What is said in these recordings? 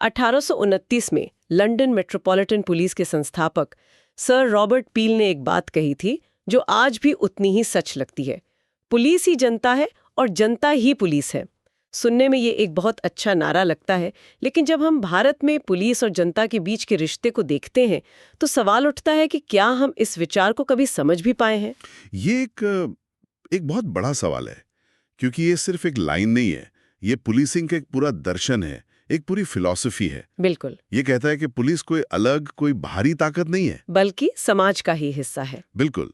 1829 में London metropolitan police के संस्थापक सर रॉबर्ट पील ने एक बात कही थी जो आज भी उतनी ही सच लगती है। पुलिस ही जनता है और जनता ही पुलिस है। सुनने में ये एक बहुत अच्छा नारा लगता है, लेकिन जब हम भारत में पुलिस और जनता के बीच के रिश्ते को देखते हैं तो सवाल उठता है कि क्या हम इस विचार को कभी समझ भी पाए हैं। ये एक बहुत बड़ा सवाल है, क्योंकि ये सिर्फ एक लाइन नहीं है, ये पुलिसिंग का एक पूरा दर्शन है, एक पूरी फिलॉसफी है। बिल्कुल। ये कहता है कि पुलिस कोई अलग, कोई बाहरी ताकत नहीं है, बल्कि समाज का ही हिस्सा है। बिल्कुल,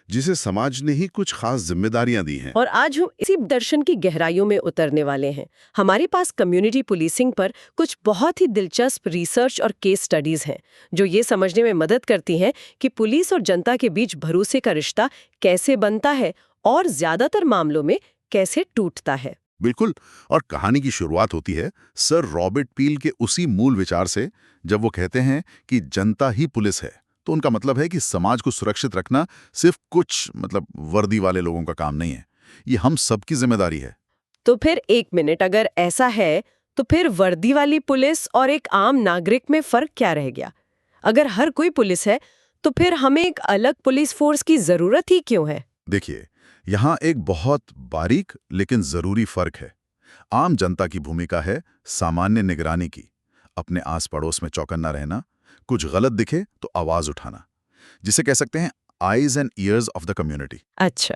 जिसे समाज ने ही कुछ खास जिम्मेदारियां दी हैं। और आज हम इसी दर्शन की गहराइयों में उतरने वाले हैं। हमारे पास कम्युनिटी पुलिसिंग पर कुछ बहुत ही दिलचस्प रिसर्च और केस स्टडीज हैं जो ये समझने में मदद करती हैं कि पुलिस और जनता के बीच भरोसे का रिश्ता कैसे बनता है और ज्यादातर मामलों में कैसे टूटता है। बिल्कुल, और कहानी की शुरुआत होती है सर रॉबर्ट पील के उसी मूल विचार से, जब वो कहते हैं कि जनता ही पुलिस है। तो उनका मतलब है कि समाज को सुरक्षित रखना सिर्फ कुछ वर्दी वाले लोगों का काम नहीं है, ये हम सबकी जिम्मेदारी है। तो फिर एक मिनट, अगर ऐसा है तो फिर वर्दी वाली पुलिस और एक आम नागरिक में फर्क क्या रह गया? अगर हर कोई पुलिस है तो फिर हमें एक अलग पुलिस फोर्स की जरूरत ही क्यों है? देखिए, यहाँ एक बहुत बारीक लेकिन जरूरी फर्क है। आम जनता की भूमिका है सामान्य निगरानी की, अपने आस पड़ोस में चौकन्ना रहना, कुछ गलत दिखे तो आवाज उठाना, जिसे कह सकते हैं eyes and years of the community. अच्छा।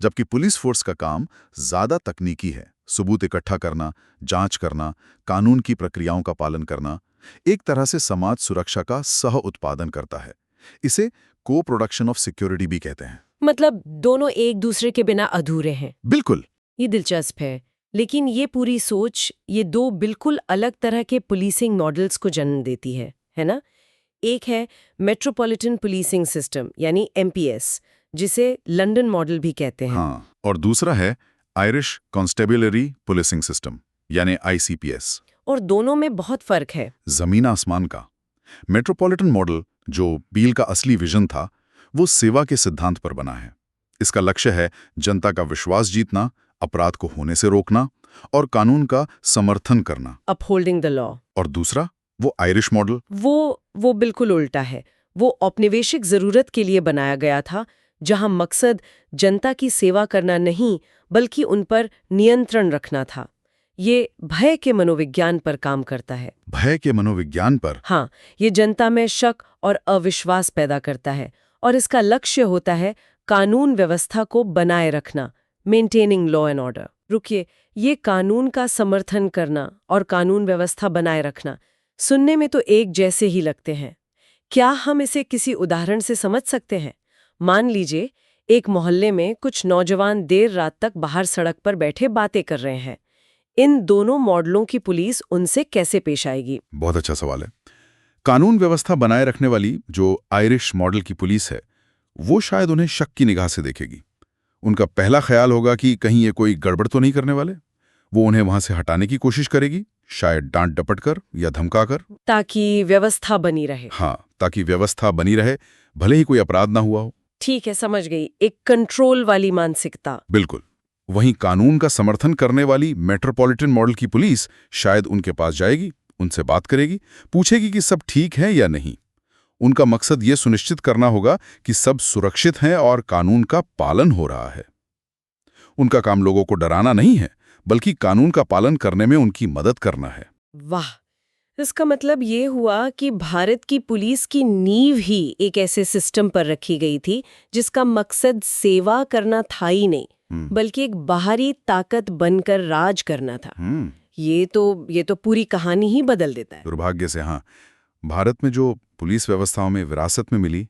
जबकि पुलिस फोर्स का काम ज्यादा तकनीकी है, सबूत इकट्ठा करना, जांच करना, कानून की प्रक्रियाओं का पालन करना, एक तरह से समाज सुरक्षा का सह उत्पादन करता है। इसे को प्रोडक्शन ऑफ सिक्योरिटी भी कहते हैं। मतलब दोनों एक दूसरे के बिना अधूरे हैं। बिल्कुल। ये दिलचस्प है, लेकिन ये पूरी सोच ये दो बिल्कुल अलग तरह के पुलिसिंग मॉडल्स को जन्म देती है ना? एक है मेट्रोपॉलिटन पुलिसिंग सिस्टम यानी एमपीएस, जिसे लंदन मॉडल भी कहते हैं। हाँ, और दूसरा है आयरिश कॉन्स्टेबुलरी पुलिसिंग सिस्टम यानी आईसीपीएस। और दोनों में बहुत फर्क है। जमीन आसमान का। मेट्रोपॉलिटन मॉडल, जो पील का असली विजन था, वो सेवा के सिद्धांत पर बना है। इसका लक्ष्य है जनता का विश्वास जीतना, अपराध को होने से रोकना और कानून का समर्थन करना, अपहोल्डिंग द लॉ। और दूसरा वो आयरिश मॉडल, वो बिल्कुल उल्टा है। वो औपनिवेशिक जरूरत के लिए बनाया गया था, जहां मकसद जनता की सेवा करना नहीं बल्कि उन पर नियंत्रण रखना था। ये भय के मनोविज्ञान पर काम करता है। भय के मनोविज्ञान पर? हाँ, ये जनता में शक और अविश्वास पैदा करता है और इसका लक्ष्य होता है कानून व्यवस्था को बनाए रखना, मेंटेनिंग लॉ एंड ऑर्डर। रुकिए, ये कानून का समर्थन करना और कानून व्यवस्था बनाए रखना सुनने में तो एक जैसे ही लगते हैं। क्या हम इसे किसी उदाहरण से समझ सकते हैं? मान लीजिए एक मोहल्ले में कुछ नौजवान देर रात तक बाहर सड़क पर बैठे बातें कर रहे हैं। इन दोनों मॉडलों की पुलिस उनसे कैसे पेश आएगी? बहुत अच्छा सवाल है। कानून व्यवस्था बनाए रखने वाली जो आयरिश मॉडल की पुलिस है, वो शायद उन्हें शक की निगाह से देखेगी। उनका पहला ख्याल होगा कि कहीं ये कोई गड़बड़ तो नहीं करने वाले। वो उन्हें वहां से हटाने की कोशिश करेगी, शायद डांट डपट कर या धमका कर, ताकि व्यवस्था बनी रहे। हाँ, ताकि व्यवस्था बनी रहे, भले ही कोई अपराध ना हुआ हो। ठीक है, समझ गई। एक कंट्रोल वाली मानसिकता। बिल्कुल। वहीं कानून का समर्थन करने वाली मेट्रोपॉलिटन मॉडल की पुलिस शायद उनके पास जाएगी, उनसे बात करेगी, पूछेगी कि सब ठीक है या नहीं। उनका मकसद ये सुनिश्चित करना होगा कि सब सुरक्षित हैं और कानून का पालन हो रहा है। उनका काम लोगों को डराना नहीं है, बल्कि कानून का पालन करने में उनकी मदद करना है। वाह, इसका मतलब ये हुआ कि भारत की पुलिस की नींव ही एक ऐसे सिस्टम पर रखी गई थी जिसका मकसद सेवा करना था ही नहीं, बल्कि एक बाहरी ताकत बनकर राज करना था। ये तो पूरी कहानी ही बदल देता है। दुर्भाग्य से हाँ, भारत में जो पुलिस व्यवस्थाओं में विरासत में मिली,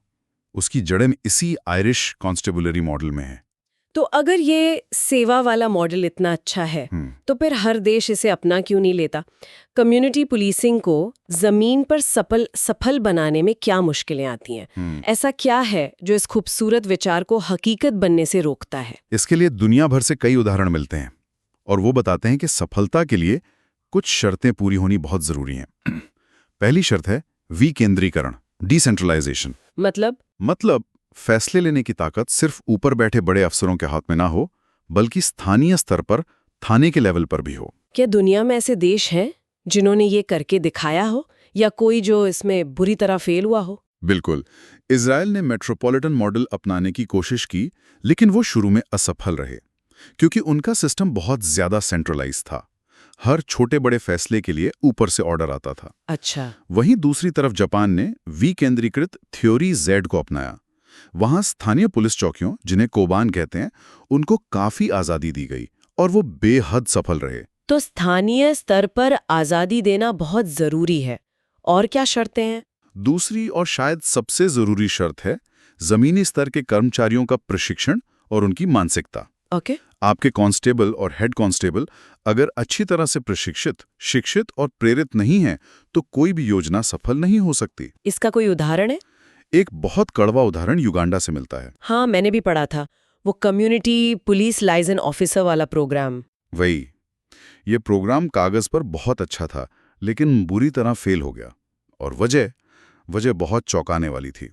उसकी जड़ें इसी आयरिश कॉन्स्टेबुलरी मॉडल में है। तो अगर ये सेवा वाला मॉडल इतना अच्छा है, तो फिर हर देश इसे अपना क्यों नहीं लेता? कम्युनिटी पुलिसिंग को जमीन पर सफल बनाने में क्या मुश्किलें आती हैं? ऐसा क्या है जो इस खूबसूरत विचार को हकीकत बनने से रोकता है? इसके लिए दुनिया भर से कई उदाहरण मिलते हैं और वो बताते हैं कि सफलता के लिए कुछ शर्तें पूरी होनी बहुत जरूरी हैं। पहली शर्त है विकेंद्रीकरण, डिसेंट्रलाइजेशन। मतलब फैसले लेने की ताकत सिर्फ ऊपर बैठे बड़े अफसरों के हाथ में ना हो, बल्कि स्थानीय स्तर पर थाने के लेवल पर भी हो। क्या दुनिया में ऐसे देश हैं जिन्होंने ये करके दिखाया हो या कोई जो इसमें बुरी तरह फेल हुआ हो? बिल्कुल। इज़राइल ने मेट्रोपॉलिटन मॉडल अपनाने की कोशिश की, लेकिन वो शुरू में असफल रहे, क्योंकि उनका सिस्टम बहुत ज्यादा सेंट्रलाइज था। हर छोटे बड़े फैसले के लिए ऊपर से ऑर्डर आता था। अच्छा। वहीं दूसरी तरफ जापान ने विकेंद्रीकृत थ्योरी जेड को अपनाया। वहां स्थानीय पुलिस चौकियों, जिन्हें कोबान कहते हैं, उनको काफी आजादी दी गई और वो बेहद सफल रहे। तो स्थानीय स्तर पर आजादी देना बहुत जरूरी है। और क्या शर्तें हैं? दूसरी और शायद सबसे जरूरी शर्त है जमीनी स्तर के कर्मचारियों का प्रशिक्षण और उनकी मानसिकता। ओके। आपके कांस्टेबल और हेड कांस्टेबल अगर अच्छी तरह से प्रशिक्षित, शिक्षित और प्रेरित नहीं हैं, तो कोई भी योजना सफल नहीं हो सकती। इसका कोई उदाहरण है? एक बहुत कड़वा उदाहरण युगांडा से मिलता है। हाँ, मैंने भी पढ़ा था, वो कम्युनिटी पुलिस लाइजन ऑफिसर वाला प्रोग्राम। वही, ये प्रोग्राम कागज पर बहुत अच्छा था, लेकिन बुरी तरह फेल हो गया। और वजह बहुत चौंकाने वाली थी।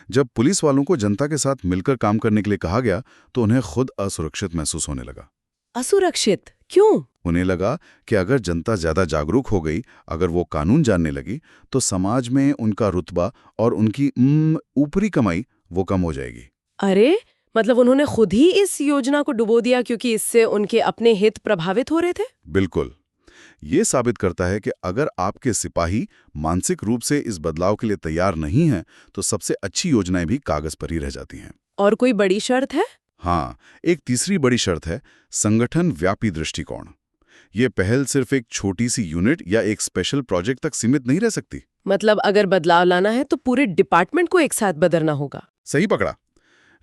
जब पुलिस वालों को जनता के साथ मिलकर काम करने के लिए कहा गया, तो उन्हें खुद असुरक्षित महसूस होने लगा। असुरक्षित क्यों? उन्हें लगा कि अगर जनता ज्यादा जागरूक हो गई, अगर वो कानून जानने लगी, तो समाज में उनका रुतबा और उनकी ऊपरी कमाई वो कम हो जाएगी। अरे, मतलब उन्होंने खुद ही इस योजना को डुबो दिया क्योंकि इससे उनके अपने हित प्रभावित हो रहे थे? बिल्कुल। ये साबित करता है कि अगर आपके सिपाही मानसिक रूप से इस बदलाव के लिए तैयार नहीं हैं, तो सबसे अच्छी योजनाएं भी कागज पर ही रह जाती हैं। और कोई बड़ी शर्त है? हाँ, एक तीसरी बड़ी शर्त है संगठन व्यापी दृष्टिकोण। ये पहल सिर्फ एक छोटी सी यूनिट या एक स्पेशल प्रोजेक्ट तक सीमित नहीं रह सकती। मतलब अगर बदलाव लाना है तो पूरे डिपार्टमेंट को एक साथ बदलना होगा। सही पकड़ा।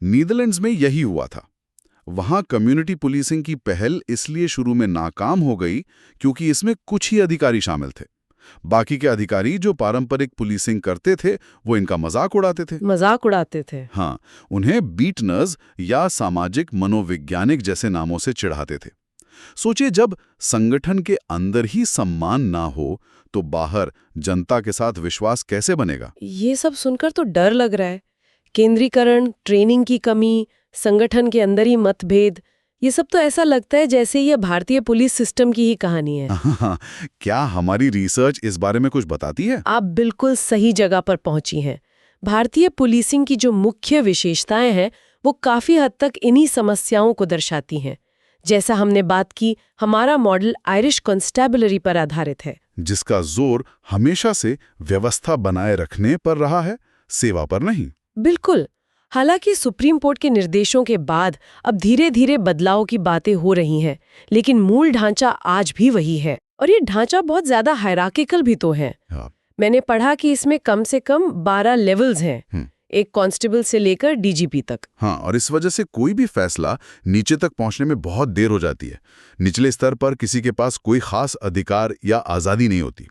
नीदरलैंड्स में यही हुआ था। वहां कम्युनिटी पुलिसिंग की पहल इसलिए शुरू में नाकाम हो गई क्योंकि इसमें कुछ ही अधिकारी शामिल थे। बाकी के अधिकारी जो पारंपरिक पुलिसिंग करते थे, वो इनका मजाक उड़ाते थे। मजाक उड़ाते थे? हाँ, उन्हें बीटनर्स या सामाजिक मनोवैज्ञानिक जैसे नामों से चिढ़ाते थे। सोचिए, जब संगठन के अंदर ही सम्मान ना हो, तो बाहर जनता के साथ विश्वास कैसे बनेगा? ये सब सुनकर तो डर लग रहा है। केंद्रीकरण, ट्रेनिंग की कमी, संगठन के अंदर ही मतभेद, ये सब तो ऐसा लगता है जैसे ये भारतीय पुलिस सिस्टम की ही कहानी है। क्या हमारी रिसर्च इस बारे में कुछ बताती है? आप बिल्कुल सही जगह पर पहुंची हैं। भारतीय पुलिसिंग की जो मुख्य विशेषताएं हैं, वो काफी हद तक इन्हीं समस्याओं को दर्शाती हैं। जैसा हमने बात की, हमारा मॉडल आयरिश कॉन्स्टेबलरी पर आधारित है, जिसका जोर हमेशा से व्यवस्था बनाए रखने पर रहा है, सेवा पर नहीं। बिल्कुल। हालांकि सुप्रीम कोर्ट के निर्देशों के बाद अब धीरे धीरे बदलाव की बातें हो रही हैं, लेकिन मूल ढांचा आज भी वही है। और ये ढांचा बहुत ज्यादा हायरार्किकल भी तो है। हाँ। मैंने पढ़ा कि इसमें कम से कम 12 लेवल्स हैं, एक कांस्टेबल से लेकर डीजीपी तक। हाँ, और इस वजह से कोई भी फैसला नीचे तक पहुंचने में बहुत देर हो जाती है। निचले स्तर पर किसी के पास कोई खास अधिकार या आज़ादी नहीं होती।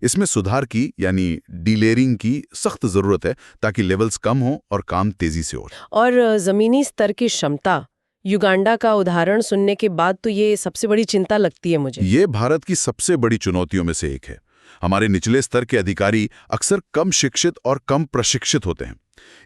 इसमें सुधार की, यानी डीलेयरिंग की सख्त जरूरत है, ताकि लेवल्स कम हो और काम तेजी से हो। और जमीनी स्तर की क्षमता, युगांडा का उदाहरण सुनने के बाद तो ये सबसे बड़ी चिंता लगती है मुझे। ये भारत की सबसे बड़ी चुनौतियों में से एक है। हमारे निचले स्तर के अधिकारी अक्सर कम शिक्षित और कम प्रशिक्षित होते हैं।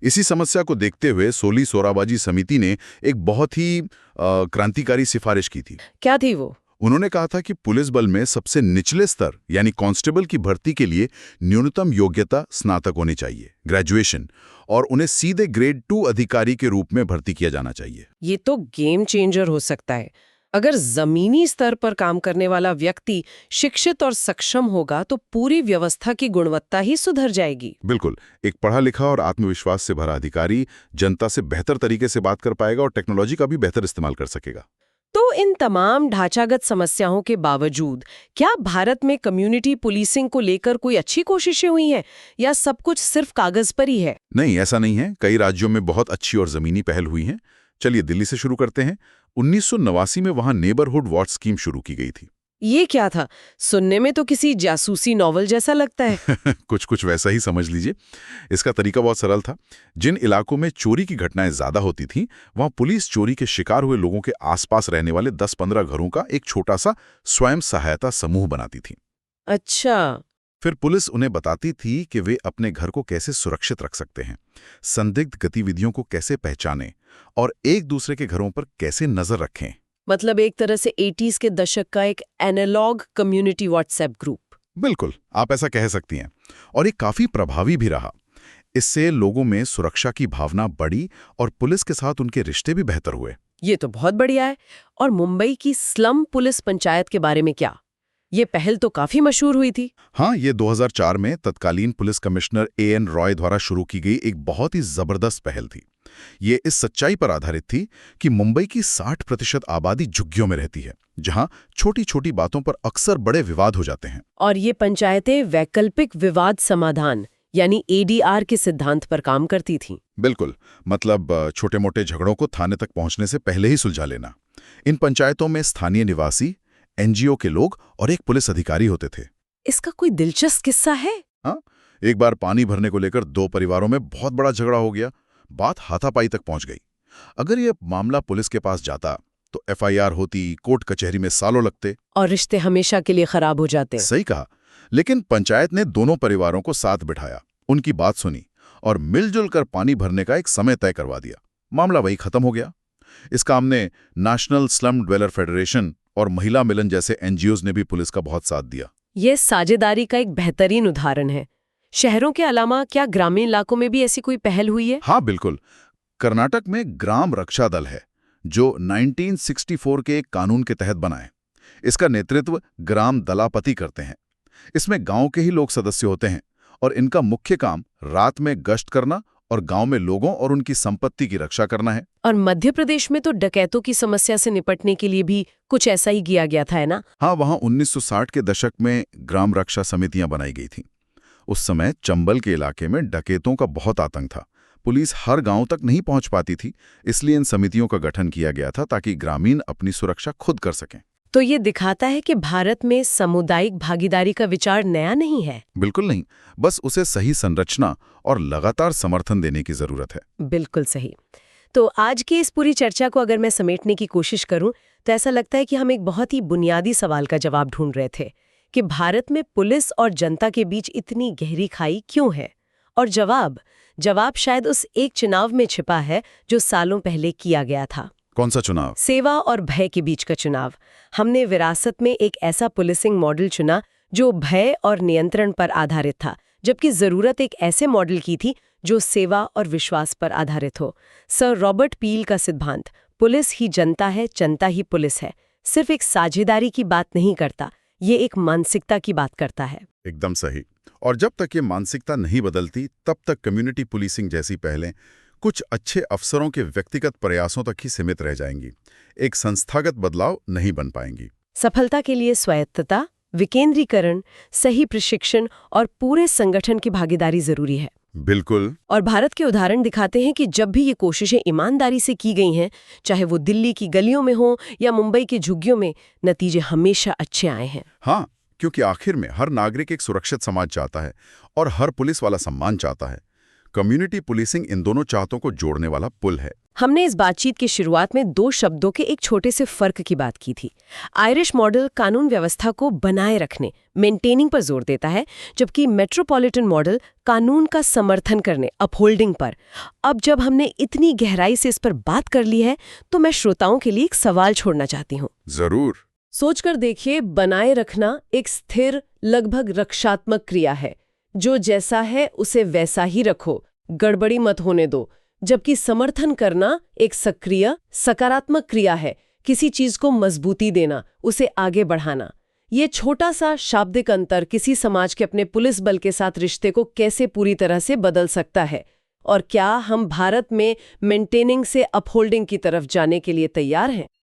इसी समस्या को देखते हुए सोली सोराबाजी समिति ने एक बहुत ही क्रांतिकारी सिफारिश की थी। क्या थी वो? उन्होंने कहा था कि पुलिस बल में सबसे निचले स्तर यानी कांस्टेबल की भर्ती के लिए न्यूनतम योग्यता स्नातक होनी चाहिए, ग्रेजुएशन, और उन्हें सीधे ग्रेड 2 अधिकारी के रूप में भर्ती किया जाना चाहिए। ये तो गेम चेंजर हो सकता है। अगर जमीनी स्तर पर काम करने वाला व्यक्ति शिक्षित और सक्षम होगा तो पूरी व्यवस्था की गुणवत्ता ही सुधर जाएगी। बिल्कुल। एक पढ़ा लिखा और आत्मविश्वास से भरा अधिकारी जनता से बेहतर तरीके से बात कर पाएगा और टेक्नोलॉजी का भी बेहतर इस्तेमाल कर सकेगा। तो इन तमाम ढांचागत समस्याओं के बावजूद क्या भारत में कम्युनिटी पुलिसिंग को लेकर कोई अच्छी कोशिशें हुई हैं, या सब कुछ सिर्फ कागज पर ही है? नहीं, ऐसा नहीं है। कई राज्यों में बहुत अच्छी और जमीनी पहल हुई हैं। चलिए दिल्ली से शुरू करते हैं। 1989 में वहां नेबरहुड वॉच स्कीम शुरू की गई थी। ये क्या था? सुनने में तो किसी जासूसी नॉवल जैसा लगता है। कुछ वैसा ही समझ लीजिए। इसका तरीका बहुत सरल था। जिन इलाकों में चोरी की घटनाएं ज्यादा होती थीं, वहां पुलिस चोरी के शिकार हुए लोगों के आसपास रहने वाले 10-15 घरों का एक छोटा सा स्वयं सहायता समूह बनाती थी। अच्छा। फिर पुलिस उन्हें बताती थी कि वे अपने घर को कैसे सुरक्षित रख सकते हैं, संदिग्ध गतिविधियों को कैसे पहचानें और एक दूसरे के घरों पर कैसे नजर रखें। मतलब एक तरह से 80s के दशक का एक एनालॉग कम्युनिटी व्हाट्सएप ग्रुप। बिल्कुल, आप ऐसा कह सकती हैं। और ये काफी प्रभावी भी रहा। इससे लोगों में सुरक्षा की भावना बढ़ी और पुलिस के साथ उनके रिश्ते भी बेहतर हुए। ये तो बहुत बढ़िया है। और मुंबई की स्लम पुलिस पंचायत के बारे में क्या? ये पहल तो काफी मशहूर हुई थी। हाँ, ये 2004 में तत्कालीन पुलिस कमिश्नर एएन रॉय द्वारा शुरू की गई एक बहुत ही जबरदस्त पहल थी। ये इस सच्चाई पर आधारित थी कि मुंबई की 60% आबादी झुग्गियों में रहती है, जहां छोटी-छोटी बातों पर अक्सर बड़े विवाद हो जाते हैं। और ये पंचायतें वैकल्पिक विवाद समाधान यानी एडीआर के सिद्धांत पर काम करती थीं। बिल्कुल, मतलब छोटे-मोटे झगड़ों को थाने तक पहुंचने से पहले ही सुलझा लेना। इन पंचायतों में स्थानीय निवासी, एनजीओ के लोग और एक पुलिस अधिकारी होते थे। इसका कोई दिलचस्प किस्सा है? हाँ, एक बार पानी भरने को लेकर दो परिवारों में बहुत बड़ा झगड़ा हो गया। बात हाथापाई तक पहुंच गई। अगर ये मामला पुलिस के पास जाता तो एफआईआर होती, कोर्ट कचहरी में सालों लगते। और रिश्ते हमेशा के लिए खराब हो जाते। सही कहा। लेकिन पंचायत ने दोनों परिवारों को साथ बिठाया, उनकी बात सुनी और मिलजुल कर पानी भरने का एक समय तय करवा दिया। मामला वही खत्म हो गया। इस काम ने नेशनल स्लम ड्वेलर फेडरेशन और महिला मिलन जैसे एनजीओज ने भी पुलिस का बहुत साथ दिया। ये साझेदारी का एक बेहतरीन उदाहरण है। शहरों के अलावा क्या ग्रामीण इलाकों में भी ऐसी कोई पहल हुई है? हाँ, बिल्कुल। कर्नाटक में ग्राम रक्षा दल है, जो 1964 के एक कानून के तहत बना है। इसका नेतृत्व ग्राम दलापति करते हैं। इसमें गांव के ही लोग सदस्य होते हैं और इनका मुख्य काम रात में गश्त करना और गांव में लोगों और उनकी संपत्ति की रक्षा करना है। और मध्य प्रदेश में तो डकैतों की समस्या से निपटने के लिए भी कुछ ऐसा ही किया गया था, है ना? हाँ, वहां 1960 के दशक में ग्राम रक्षा समितियां बनाई गई थीं। उस समय चंबल के इलाके में डकैतों का बहुत आतंक था। पुलिस हर गांव तक नहीं पहुंच पाती थी, इसलिए इन समितियों का गठन किया गया था ताकि ग्रामीण अपनी सुरक्षा खुद कर सकें। तो ये दिखाता है कि भारत में सामुदायिक भागीदारी का विचार नया नहीं है। बिल्कुल नहीं, बस उसे सही संरचना और लगातार समर्थन देने की जरूरत है। बिल्कुल सही। तो आज की इस पूरी चर्चा को अगर मैं समेटने की कोशिश करूं तो ऐसा लगता है कि हम एक बहुत ही बुनियादी सवाल का जवाब ढूंढ रहे थे कि भारत में पुलिस और जनता के बीच इतनी गहरी खाई क्यों है। और जवाब शायद उस एक चुनाव में छिपा है जो सालों पहले किया गया था। कौन सा चुनाव? सेवा और भय के बीच का चुनाव। हमने विरासत में एक ऐसा पुलिसिंग मॉडल चुना जो भय और नियंत्रण पर आधारित था, जबकि जरूरत एक ऐसे मॉडल की थी जो सेवा और विश्वास पर आधारित हो। सर रॉबर्ट पील का सिद्धांत, पुलिस ही जनता है, जनता ही पुलिस है, सिर्फ एक साझेदारी की बात नहीं करता, ये एक मानसिकता की बात करता है। एकदम सही। और जब तक ये मानसिकता नहीं बदलती, तब तक कम्युनिटी पुलिसिंग जैसी पहलें कुछ अच्छे अफसरों के व्यक्तिगत प्रयासों तक ही सीमित रह जाएंगी, एक संस्थागत बदलाव नहीं बन पाएंगी। सफलता के लिए स्वायत्तता, विकेंद्रीकरण, सही प्रशिक्षण और पूरे संगठन की भागीदारी जरूरी है। बिल्कुल। और भारत के उदाहरण दिखाते हैं कि जब भी ये कोशिशें ईमानदारी से की गई हैं, चाहे वो दिल्ली की गलियों में हो या मुंबई की झुग्गियों में, नतीजे हमेशा अच्छे आए हैं। हाँ, क्योंकि आखिर में हर नागरिक एक सुरक्षित समाज चाहता है और हर पुलिस वाला सम्मान चाहता है। कम्युनिटी पुलिसिंग इन दोनों चाहतों को जोड़ने वाला पुल है। हमने इस बातचीत की शुरुआत में दो शब्दों के एक छोटे से फर्क की बात की थी। आयरिश मॉडल कानून व्यवस्था को बनाए रखने, मेंटेनिंग पर जोर देता है, जबकि मेट्रोपॉलिटन मॉडल कानून का समर्थन करने, अपहोल्डिंग पर। अब जब हमने इतनी गहराई से इस पर बात कर ली है, तो मैं श्रोताओं के लिए एक सवाल छोड़ना चाहती हूँ। जरूर। सोचकर देखिए, बनाए रखना एक स्थिर, लगभग रक्षात्मक क्रिया है। जो जैसा है उसे वैसा ही रखो, गड़बड़ी मत होने दो। जबकि समर्थन करना एक सक्रिय, सकारात्मक क्रिया है, किसी चीज को मजबूती देना, उसे आगे बढ़ाना। ये छोटा सा शाब्दिक अंतर किसी समाज के अपने पुलिस बल के साथ रिश्ते को कैसे पूरी तरह से बदल सकता है। और क्या हम भारत में मेंटेनिंग से अपहोल्डिंग की तरफ जाने के लिए तैयार हैं?